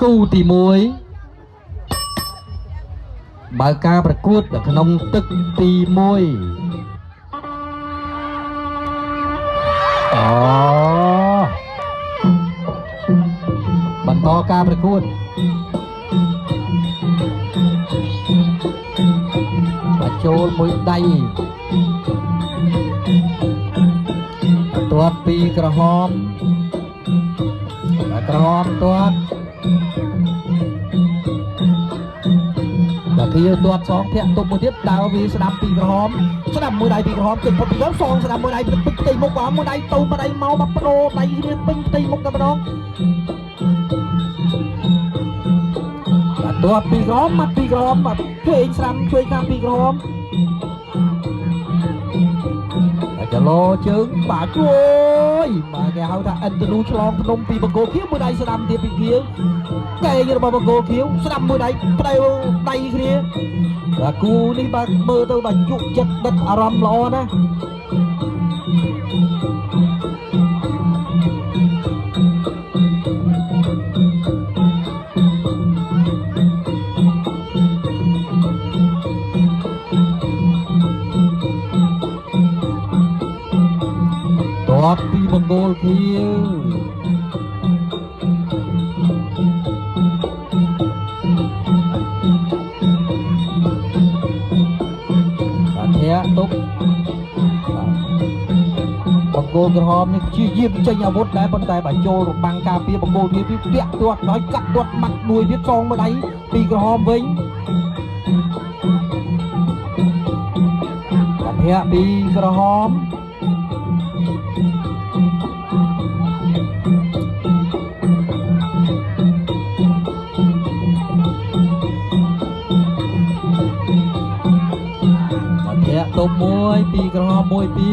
គូទី1បើការប្រកួតនៅក្នុងទឹកទី1បន្តការប្រកួតបញ្ចូលមួយដៃទាត់ពីក្រហមទាត់ដល់kiaទាត់សងធាក់ទុំមួយទៀតដើរវាស្ដាប់ពីក្រហមស្ដាប់មួយដៃពីក្រហមចេញផុតពីលើសងស្ដាប់មួយដៃពេញផ្ទៃមុខមួយដៃទៅមួយដៃមកបដូរដៃគ្នាពេញផ្ទៃមុខតែម្ដងទាត់ពីក្រហមមកពីក្រហមមកជួយស្ដាំជួយខាងពីក្រហមចលោជើងបាទជួយបាទគេហៅថាឥនទៅឆ្លងភ្នំពីបង្គោលខៀវមួយដៃស្ដាំទៀតពីខៀវកែងរបស់បង្គោលខៀវស្ដាំមួយដៃផ្ដៅដៃគ្នាបាទគូនេះបាទមើលទៅបាទជក់ចិត្តដិតអារម្មណ៍ល្អណាស់ទាត់ពីបង្គោលខៀវបាទធាក់ទុកបង្គោលក្រហមនេះជាយាមចេញអាវុធដែរប៉ុន្តែបើចូលរបាំងការពារបង្គោលខៀវពីពាក់ទាត់ហើយកាត់ទាត់ម៉ាត់មួយទៀតសងមួយដៃពីក្រហមវិញបាទធាក់ពីក្រហមទុំមួយពីក្រហមមួយពី